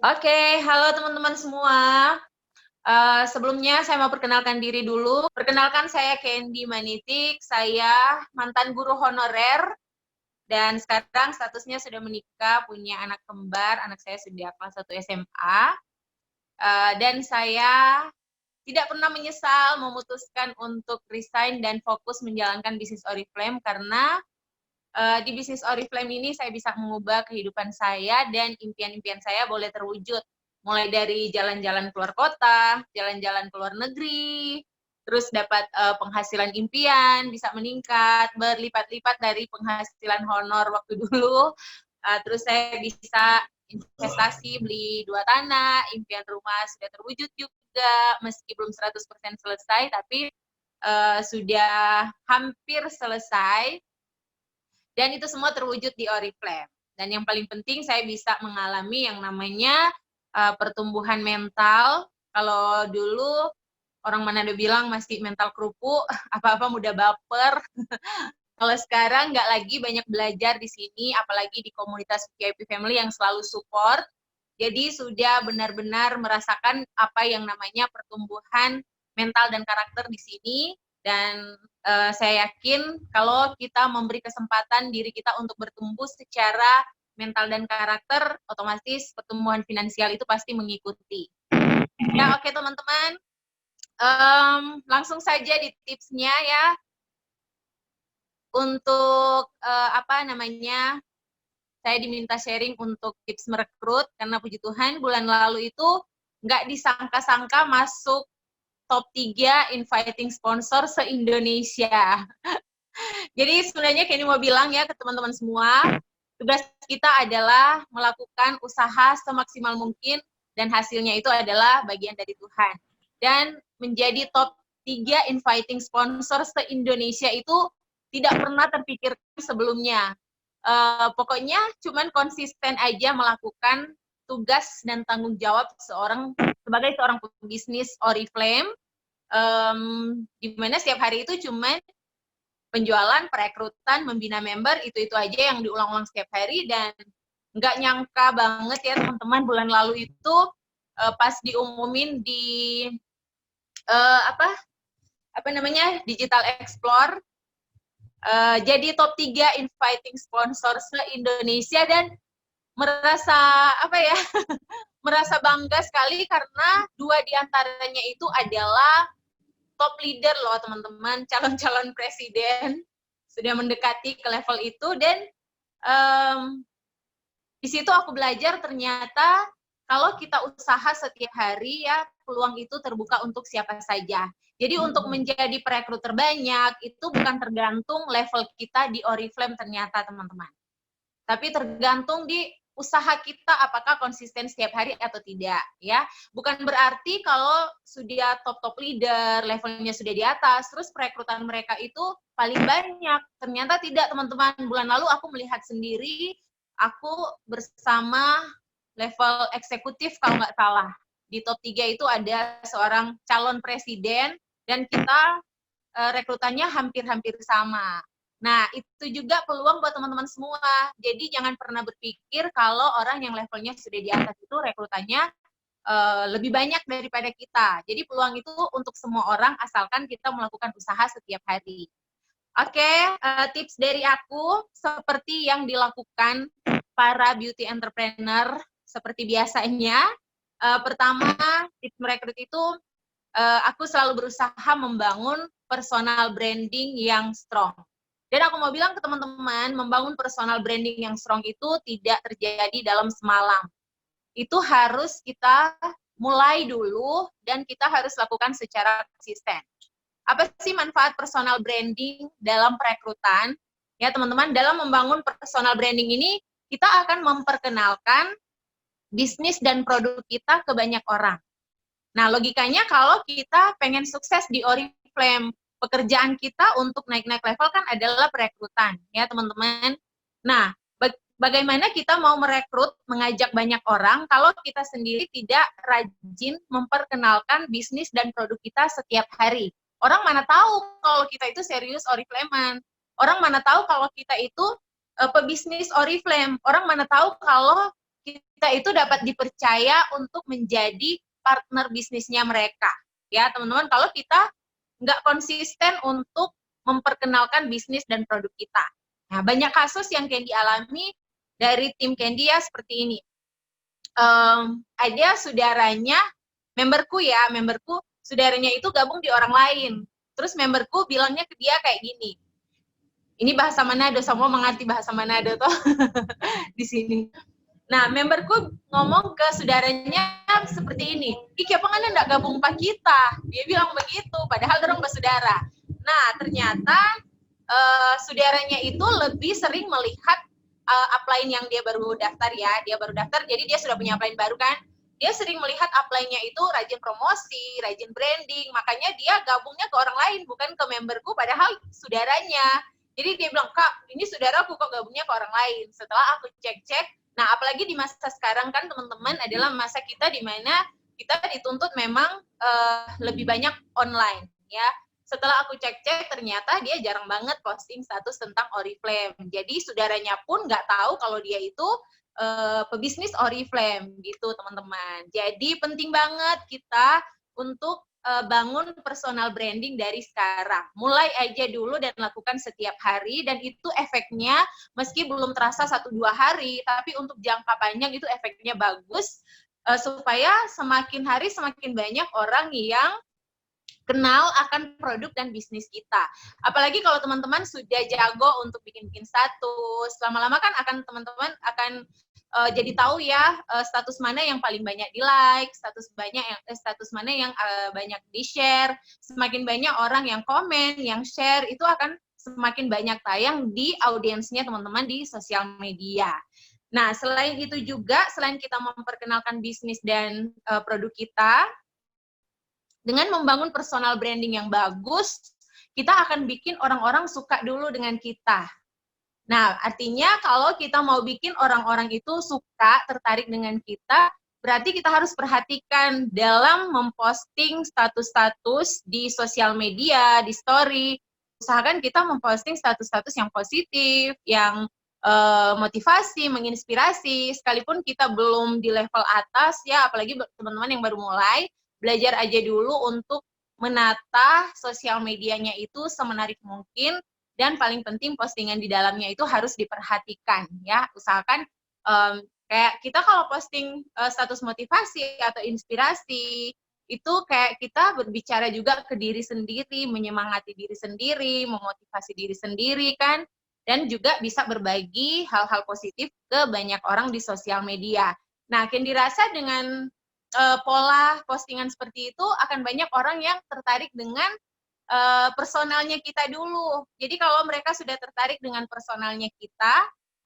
Oke, halo teman-teman semua. Sebelumnya saya mau perkenalkan diri dulu. Perkenalkan saya Candy Manitik, saya mantan guru honorer dan sekarang statusnya sudah menikah, punya anak kembar, anak saya sudah kelas 1 SMA. Dan saya tidak pernah menyesal memutuskan untuk resign dan fokus menjalankan bisnis Oriflame karena di bisnis Oriflame ini saya bisa mengubah kehidupan saya dan impian-impian saya boleh terwujud. Mulai dari jalan-jalan keluar kota, jalan-jalan ke luar negeri, terus dapat penghasilan impian, bisa meningkat, berlipat-lipat dari penghasilan honor waktu dulu. Terus saya bisa investasi, beli 2 tanah, impian rumah sudah terwujud juga, meski belum 100% selesai, tapi sudah hampir selesai dan itu semua terwujud di Oriflame. Dan yang paling penting saya bisa mengalami yang namanya pertumbuhan mental. Kalau dulu orang Manado bilang masih mental kerupuk, apa-apa mudah baper. Kalau sekarang nggak lagi banyak belajar di sini, apalagi di komunitas VIP Family yang selalu support. Jadi sudah benar-benar merasakan apa yang namanya pertumbuhan mental dan karakter di sini. Dan saya yakin kalau kita memberi kesempatan diri kita untuk bertumbuh secara mental dan karakter, otomatis pertumbuhan finansial itu pasti mengikuti. Ya, oke teman-teman. Langsung saja di tipsnya ya. Untuk apa namanya, saya diminta sharing untuk tips merekrut, karena puji Tuhan bulan lalu itu nggak disangka-sangka masuk top 3 inviting sponsor se-Indonesia. Jadi sebenarnya Kenny mau bilang ya ke teman-teman semua, tugas kita adalah melakukan usaha semaksimal mungkin dan hasilnya itu adalah bagian dari Tuhan. Dan menjadi top 3 inviting sponsor se-Indonesia itu tidak pernah terpikirkan sebelumnya. Pokoknya cuman konsisten aja melakukan tugas dan tanggung jawab sebagai seorang pebisnis Oriflame, di mana setiap hari itu cuman penjualan, perekrutan, membina member, itu aja yang diulang-ulang setiap hari. Dan nggak nyangka banget ya teman-teman, bulan lalu itu pas diumumin di apa namanya Digital Explore, jadi top 3 inviting sponsor se-Indonesia. Dan merasa apa ya merasa bangga sekali karena 2 diantaranya itu adalah top leader loh teman-teman, calon-calon presiden sudah mendekati ke level itu. Dan di situ aku belajar ternyata kalau kita usaha setiap hari ya, peluang itu terbuka untuk siapa saja. Jadi untuk menjadi perekrut terbanyak itu bukan tergantung level kita di Oriflame ternyata teman-teman, tapi tergantung di usaha kita apakah konsisten setiap hari atau tidak ya. Bukan berarti kalau sudah top leader, levelnya sudah di atas, terus perekrutan mereka itu paling banyak. Ternyata tidak teman-teman. Bulan lalu aku melihat sendiri, aku bersama level eksekutif kalau nggak salah. Di top 3 itu ada seorang calon presiden dan kita rekrutannya hampir-hampir sama. Nah, itu juga peluang buat teman-teman semua. Jadi jangan pernah berpikir kalau orang yang levelnya sudah di atas itu rekrutannya lebih banyak daripada kita. Jadi peluang itu untuk semua orang asalkan kita melakukan usaha setiap hari. Oke, tips dari aku seperti yang dilakukan para beauty entrepreneur seperti biasanya. Pertama, tips merekrut itu aku selalu berusaha membangun personal branding yang strong. Dan aku mau bilang ke teman-teman, membangun personal branding yang strong itu tidak terjadi dalam semalam. Itu harus kita mulai dulu dan kita harus lakukan secara konsisten. Apa sih manfaat personal branding dalam perekrutan? Ya teman-teman, dalam membangun personal branding ini, kita akan memperkenalkan bisnis dan produk kita ke banyak orang. Nah, logikanya kalau kita pengen sukses di Oriflame, pekerjaan kita untuk naik-naik level kan adalah perekrutan, ya teman-teman. Nah, bagaimana kita mau merekrut, mengajak banyak orang kalau kita sendiri tidak rajin memperkenalkan bisnis dan produk kita setiap hari? Orang mana tahu kalau kita itu serius Oriflamean? Orang mana tahu kalau kita itu pebisnis Oriflame? Orang mana tahu kalau kita itu dapat dipercaya untuk menjadi partner bisnisnya mereka. Ya, teman-teman, kalau kita nggak konsisten untuk memperkenalkan bisnis dan produk kita. Nah, banyak kasus yang Candy alami dari tim Candy ya seperti ini. Ada saudaranya, memberku saudaranya itu gabung di orang lain. Terus memberku bilangnya ke dia kayak gini, ini bahasa Manado, semua mengerti bahasa Manado toh di sini. Nah, memberku ngomong ke saudaranya seperti ini, ih kenapa kan enggak gabung pak kita? Dia bilang begitu, padahal orang bersaudara. Nah, ternyata saudaranya itu lebih sering melihat upline yang dia baru daftar ya. Dia baru daftar, jadi dia sudah punya upline baru kan. Dia sering melihat upline-nya itu rajin promosi, rajin branding, makanya dia gabungnya ke orang lain, bukan ke memberku, padahal saudaranya. Jadi dia bilang, Kak, ini saudaraku kok gabungnya ke orang lain. Setelah aku cek-cek, nah apalagi di masa sekarang kan teman-teman adalah masa kita di mana kita dituntut memang lebih banyak online ya. Setelah aku cek-cek ternyata dia jarang banget posting status tentang Oriflame. Jadi saudaranya pun nggak tahu kalau dia itu pebisnis Oriflame gitu teman-teman. Jadi penting banget kita untuk bangun personal branding dari sekarang. Mulai aja dulu dan lakukan setiap hari, dan itu efeknya meski belum terasa 1-2 hari, tapi untuk jangka panjang itu efeknya bagus, supaya semakin hari semakin banyak orang yang kenal akan produk dan bisnis kita. Apalagi kalau teman-teman sudah jago untuk bikin-bikin status, lama-lama kan akan teman-teman akan jadi tahu ya status mana yang paling banyak di like, status mana yang banyak di share. Semakin banyak orang yang komen, yang share, itu akan semakin banyak tayang di audiensnya teman-teman di sosial media. Nah, selain itu juga, selain kita memperkenalkan bisnis dan produk kita, dengan membangun personal branding yang bagus, kita akan bikin orang-orang suka dulu dengan kita. Nah, artinya kalau kita mau bikin orang-orang itu suka, tertarik dengan kita, berarti kita harus perhatikan dalam memposting status-status di sosial media, di story. Usahakan kita memposting status-status yang positif, yang motivasi, menginspirasi, sekalipun kita belum di level atas ya, apalagi teman-teman yang baru mulai, belajar aja dulu untuk menata sosial medianya itu semenarik mungkin, dan paling penting postingan di dalamnya itu harus diperhatikan ya. Usahakan kayak kita kalau posting status motivasi atau inspirasi, itu kayak kita berbicara juga ke diri sendiri, menyemangati diri sendiri, memotivasi diri sendiri kan, dan juga bisa berbagi hal-hal positif ke banyak orang di sosial media. Nah, Candy rasa dengan pola postingan seperti itu akan banyak orang yang tertarik dengan personalnya kita dulu. Jadi kalau mereka sudah tertarik dengan personalnya kita,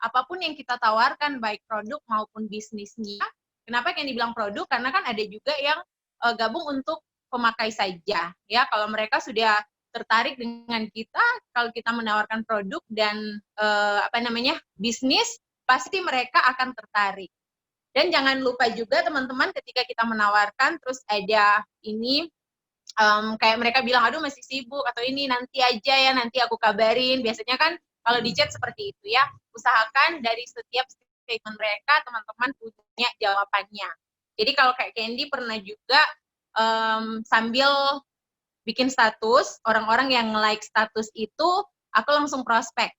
apapun yang kita tawarkan, baik produk maupun bisnisnya. Kenapa yang dibilang produk? Karena kan ada juga yang gabung untuk pemakai saja. Ya, kalau mereka sudah tertarik dengan kita, kalau kita menawarkan produk dan bisnis, pasti mereka akan tertarik. Dan jangan lupa juga teman-teman ketika kita menawarkan terus ada ini kayak mereka bilang aduh masih sibuk atau ini nanti aja ya, nanti aku kabarin. Biasanya kan kalau di chat seperti itu ya. Usahakan dari setiap statement mereka teman-teman punya jawabannya. Jadi kalau kayak Candy pernah juga sambil bikin status, orang-orang yang like status itu aku langsung prospek.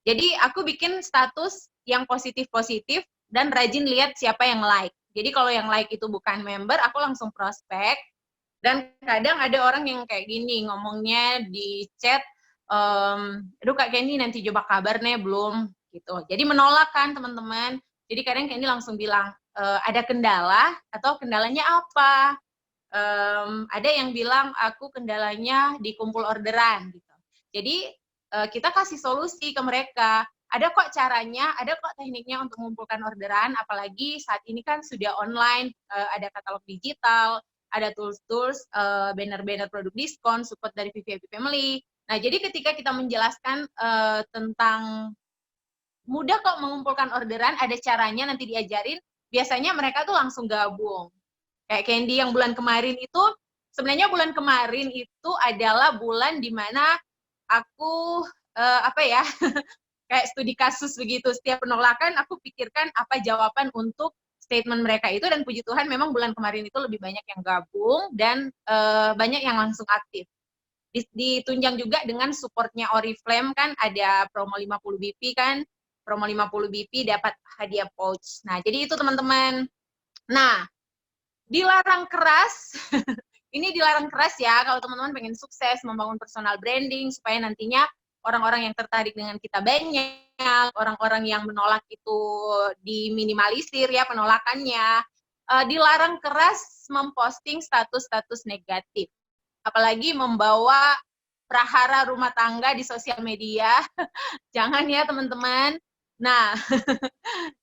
Jadi aku bikin status yang positif-positif dan rajin lihat siapa yang like. Jadi kalau yang like itu bukan member, aku langsung prospek. Dan kadang ada orang yang kayak gini, ngomongnya di chat, aduh Kak Candy nanti coba kabar nih, belum. Gitu. Jadi menolak kan teman-teman. Jadi kadang Candy langsung bilang, ada kendala atau kendalanya apa? Ada yang bilang aku kendalanya di kumpul orderan. Gitu. Jadi kita kasih solusi ke mereka. Ada kok caranya, ada kok tekniknya untuk mengumpulkan orderan, apalagi saat ini kan sudah online, ada katalog digital, ada tools-tools, banner-banner produk diskon, support dari VVIP Family. Nah, jadi ketika kita menjelaskan tentang mudah kok mengumpulkan orderan, ada caranya, nanti diajarin, biasanya mereka tuh langsung gabung. Kayak Candy yang bulan kemarin itu, sebenarnya bulan kemarin itu adalah bulan di mana aku kayak studi kasus begitu. Setiap penolakan aku pikirkan apa jawaban untuk statement mereka itu, dan puji Tuhan memang bulan kemarin itu lebih banyak yang gabung dan banyak yang langsung aktif. Ditunjang juga dengan supportnya Oriflame, kan ada promo 50 BP kan, promo 50 BP dapat hadiah pouch. Nah, jadi itu teman-teman. Nah, dilarang keras, ini dilarang keras ya kalau teman-teman pengen sukses membangun personal branding supaya nantinya orang-orang yang tertarik dengan kita banyak, orang-orang yang menolak itu diminimalisir ya penolakannya. Dilarang keras memposting status-status negatif, apalagi membawa prahara rumah tangga di sosial media. Jangan ya teman-teman. Nah,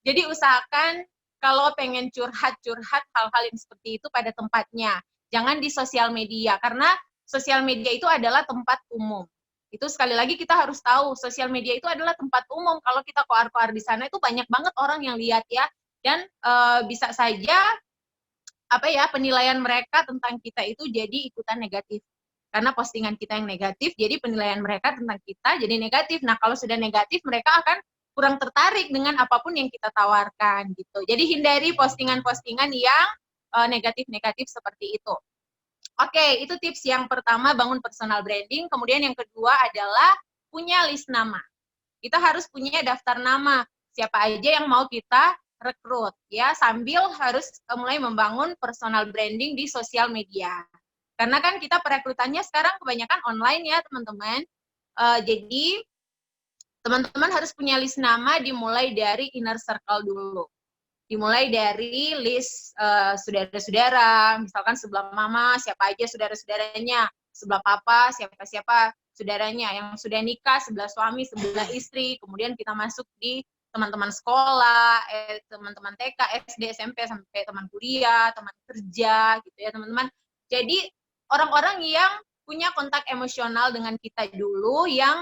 jadi usahakan kalau pengen curhat-curhat hal-hal yang seperti itu pada tempatnya. Jangan di sosial media, karena sosial media itu adalah tempat umum. Itu sekali lagi kita harus tahu, sosial media itu adalah tempat umum. Kalau kita koar-koar di sana itu banyak banget orang yang lihat ya. Dan bisa saja apa ya, penilaian mereka tentang kita itu jadi ikutan negatif. Karena postingan kita yang negatif, jadi penilaian mereka tentang kita jadi negatif. Nah, kalau sudah negatif, mereka akan kurang tertarik dengan apapun yang kita tawarkan gitu. Jadi hindari postingan-postingan yang negatif-negatif seperti itu. Oke, itu tips yang pertama, bangun personal branding. Kemudian yang kedua adalah punya list nama. Kita harus punya daftar nama, siapa aja yang mau kita rekrut ya, sambil harus mulai membangun personal branding di sosial media. Karena kan kita perekrutannya sekarang kebanyakan online ya teman-teman. Jadi teman-teman harus punya list nama, dimulai dari inner circle dulu. Dimulai dari list saudara-saudara, misalkan sebelah mama siapa aja saudara-saudaranya, sebelah papa siapa-siapa saudaranya, yang sudah nikah sebelah suami, sebelah istri, kemudian kita masuk di teman-teman sekolah, teman-teman TK, SD, SMP, sampai teman kuliah, teman kerja gitu ya teman-teman. Jadi orang-orang yang punya kontak emosional dengan kita dulu, yang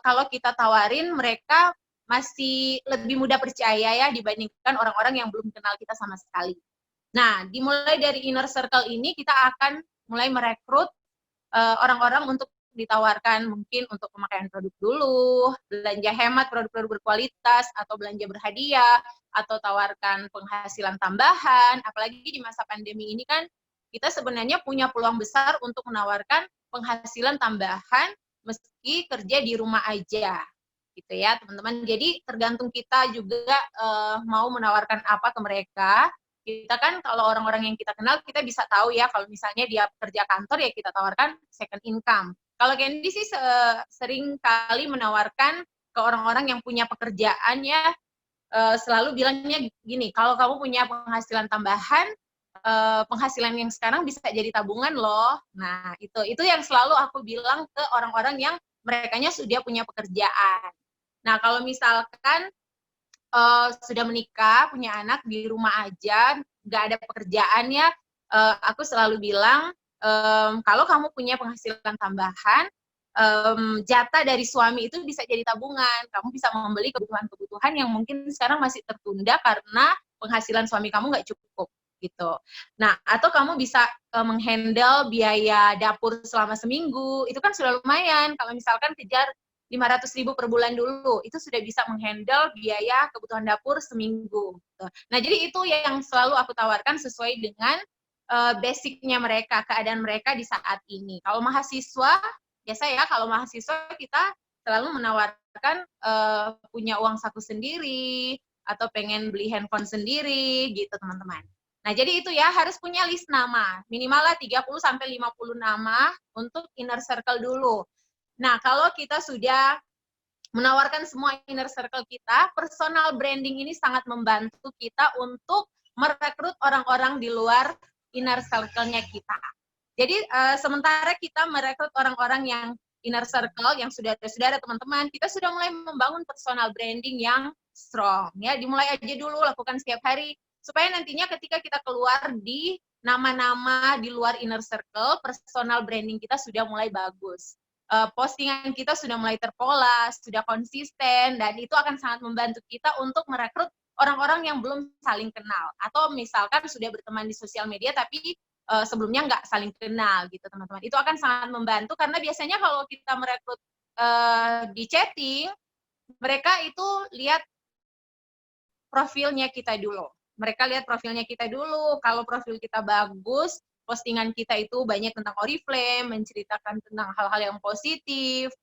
kalau kita tawarin mereka masih lebih mudah percaya ya dibandingkan orang-orang yang belum kenal kita sama sekali. Nah, dimulai dari inner circle ini kita akan mulai merekrut orang-orang untuk ditawarkan mungkin untuk pemakaian produk dulu, belanja hemat produk-produk berkualitas, atau belanja berhadiah, atau tawarkan penghasilan tambahan. Apalagi di masa pandemi ini kan kita sebenarnya punya peluang besar untuk menawarkan penghasilan tambahan meski kerja di rumah aja gitu ya teman-teman. Jadi tergantung kita juga mau menawarkan apa ke mereka. Kita kan kalau orang-orang yang kita kenal, kita bisa tahu ya kalau misalnya dia kerja kantor, ya kita tawarkan second income. Kalau Candy sih sering kali menawarkan ke orang-orang yang punya pekerjaan ya, selalu bilangnya gini, kalau kamu punya penghasilan tambahan, penghasilan yang sekarang bisa jadi tabungan loh. Nah, itu yang selalu aku bilang ke orang-orang yang merekanya sudah punya pekerjaan. Nah, kalau misalkan sudah menikah, punya anak, di rumah aja, nggak ada pekerjaan ya, aku selalu bilang, kalau kamu punya penghasilan tambahan, jatah dari suami itu bisa jadi tabungan. Kamu bisa membeli kebutuhan-kebutuhan yang mungkin sekarang masih tertunda karena penghasilan suami kamu nggak cukup gitu. Nah, atau kamu bisa menghandle biaya dapur selama seminggu, itu kan sudah lumayan. Kalau misalkan kejar 500.000 per bulan dulu, itu sudah bisa menghandle biaya kebutuhan dapur seminggu. Nah, jadi itu yang selalu aku tawarkan sesuai dengan basicnya mereka, keadaan mereka di saat ini. Kalau mahasiswa, biasa ya, kalau mahasiswa kita selalu menawarkan punya uang saku sendiri, atau pengen beli handphone sendiri, gitu teman-teman. Nah, jadi itu ya, harus punya list nama. Minimal lah 30-50 nama untuk inner circle dulu. Nah, kalau kita sudah menawarkan semua inner circle kita, personal branding ini sangat membantu kita untuk merekrut orang-orang di luar inner circle-nya kita. Jadi, sementara kita merekrut orang-orang yang inner circle, yang sudah ada saudara, teman-teman, kita sudah mulai membangun personal branding yang strong. Ya, dimulai aja dulu, lakukan setiap hari, supaya nantinya ketika kita keluar di nama-nama di luar inner circle, personal branding kita sudah mulai bagus. Postingan kita sudah mulai terpola, sudah konsisten, dan itu akan sangat membantu kita untuk merekrut orang-orang yang belum saling kenal. Atau misalkan sudah berteman di sosial media, tapi sebelumnya nggak saling kenal gitu teman-teman. Itu akan sangat membantu, karena biasanya kalau kita merekrut di chatting, mereka itu lihat profilnya kita dulu. Mereka lihat profilnya kita dulu. Kalau profil kita bagus, postingan kita itu banyak tentang Oriflame, menceritakan tentang hal-hal yang positif,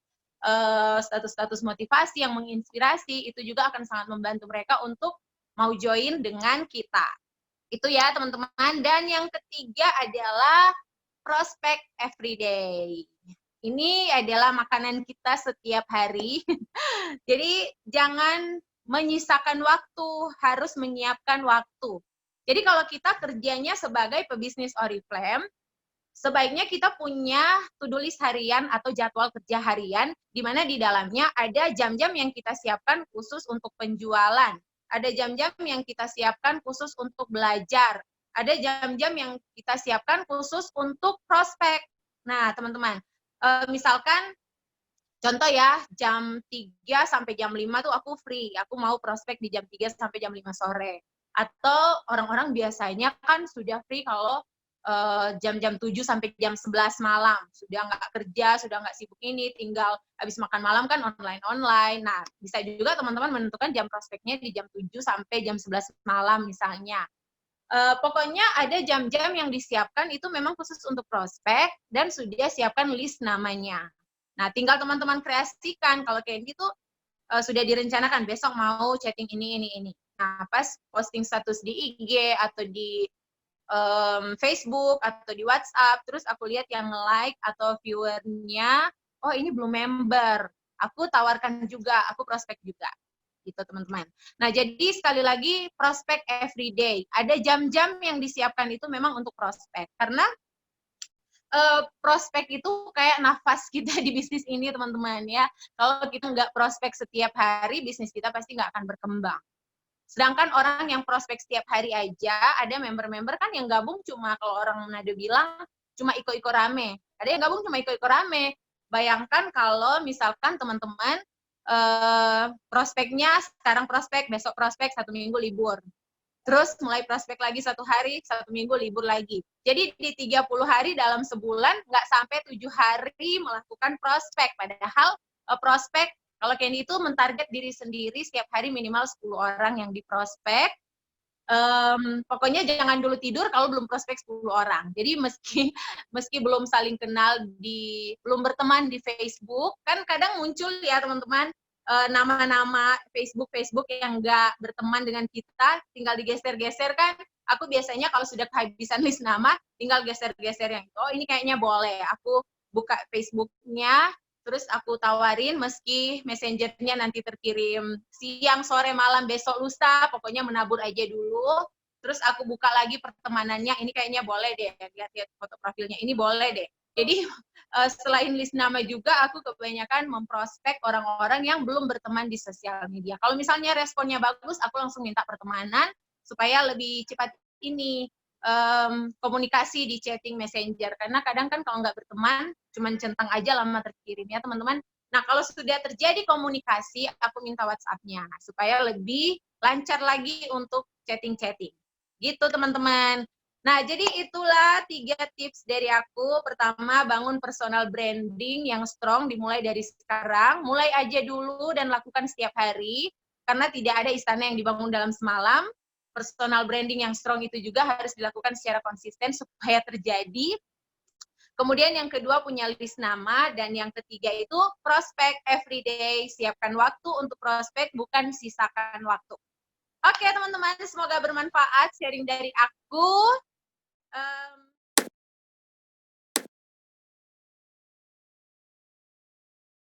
status-status motivasi yang menginspirasi, itu juga akan sangat membantu mereka untuk mau join dengan kita. Itu ya teman-teman. Dan yang ketiga adalah prospect everyday. Ini adalah makanan kita setiap hari. Jadi jangan menyisakan waktu, harus menyiapkan waktu. Jadi kalau kita kerjanya sebagai pebisnis Oriflame, sebaiknya kita punya to-do list harian atau jadwal kerja harian, di mana di dalamnya ada jam-jam yang kita siapkan khusus untuk penjualan, ada jam-jam yang kita siapkan khusus untuk belajar, ada jam-jam yang kita siapkan khusus untuk prospek. Nah, teman-teman, misalkan contoh ya, jam 3 sampai jam 5 tuh aku free, aku mau prospek di jam 3 sampai jam 5 sore. Atau orang-orang biasanya kan sudah free kalau jam-jam 7 sampai jam 11 malam. Sudah nggak kerja, sudah nggak sibuk ini, tinggal habis makan malam kan online-online. Nah, bisa juga teman-teman menentukan jam prospeknya di jam 7 sampai jam 11 malam misalnya. Pokoknya ada jam-jam yang disiapkan itu memang khusus untuk prospek dan sudah siapkan list namanya. Nah, tinggal teman-teman kreasikan. Kalau kayak gitu sudah direncanakan besok mau chatting ini. Nah, pas posting status di IG atau di Facebook atau di WhatsApp, terus aku lihat yang like atau viewernya, oh ini belum member. Aku tawarkan juga, aku prospek juga. Gitu teman-teman. Nah, jadi sekali lagi prospek everyday. Ada jam-jam yang disiapkan itu memang untuk prospek. Karena prospek itu kayak nafas kita di bisnis ini teman-teman ya. Kalau kita nggak prospek setiap hari, bisnis kita pasti nggak akan berkembang. Sedangkan orang yang prospek setiap hari aja, ada member-member kan yang gabung cuma, kalau orang Manado bilang, cuma iko-iko rame. Ada yang gabung cuma iko-iko rame. Bayangkan kalau misalkan teman-teman prospeknya sekarang prospek, besok prospek, 1 minggu libur. Terus mulai prospek lagi 1 hari, 1 minggu libur lagi. Jadi di 30 hari dalam sebulan, nggak sampai 7 hari melakukan prospek. Padahal prospek, kalau Candy itu mentarget diri sendiri setiap hari minimal 10 orang yang diprospek. Pokoknya jangan dulu tidur kalau belum prospek 10 orang. Jadi meski belum saling kenal, belum berteman di Facebook, kan kadang muncul ya teman-teman, nama-nama Facebook yang nggak berteman dengan kita, tinggal digeser-geser kan. Aku biasanya kalau sudah kehabisan list nama, tinggal geser-geser yang itu. Oh ini kayaknya boleh, aku buka Facebook-nya, terus aku tawarin meski messengernya nanti terkirim siang, sore, malam, besok, lusa, pokoknya menabur aja dulu. Terus aku buka lagi pertemanannya, ini kayaknya boleh deh, lihat-lihat foto profilnya, ini boleh deh. Jadi selain list nama juga, aku kebanyakan memprospek orang-orang yang belum berteman di sosial media. Kalau misalnya responnya bagus, aku langsung minta pertemanan supaya lebih cepat ini komunikasi di chatting messenger. Karena kadang kan kalau nggak berteman, cuma centang aja lama terkirim ya teman-teman. Nah kalau sudah terjadi komunikasi, aku minta WhatsApp-nya supaya lebih lancar lagi untuk chatting-chatting. Gitu teman-teman. Nah, jadi itulah 3 tips dari aku. Pertama, bangun personal branding yang strong dimulai dari sekarang. Mulai aja dulu dan lakukan setiap hari, karena tidak ada istana yang dibangun dalam semalam. Personal branding yang strong itu juga harus dilakukan secara konsisten supaya terjadi. Kemudian yang kedua, punya list nama. Dan yang ketiga itu prospek everyday. Siapkan waktu untuk prospek, bukan sisakan waktu. Oke teman-teman, semoga bermanfaat sharing dari aku.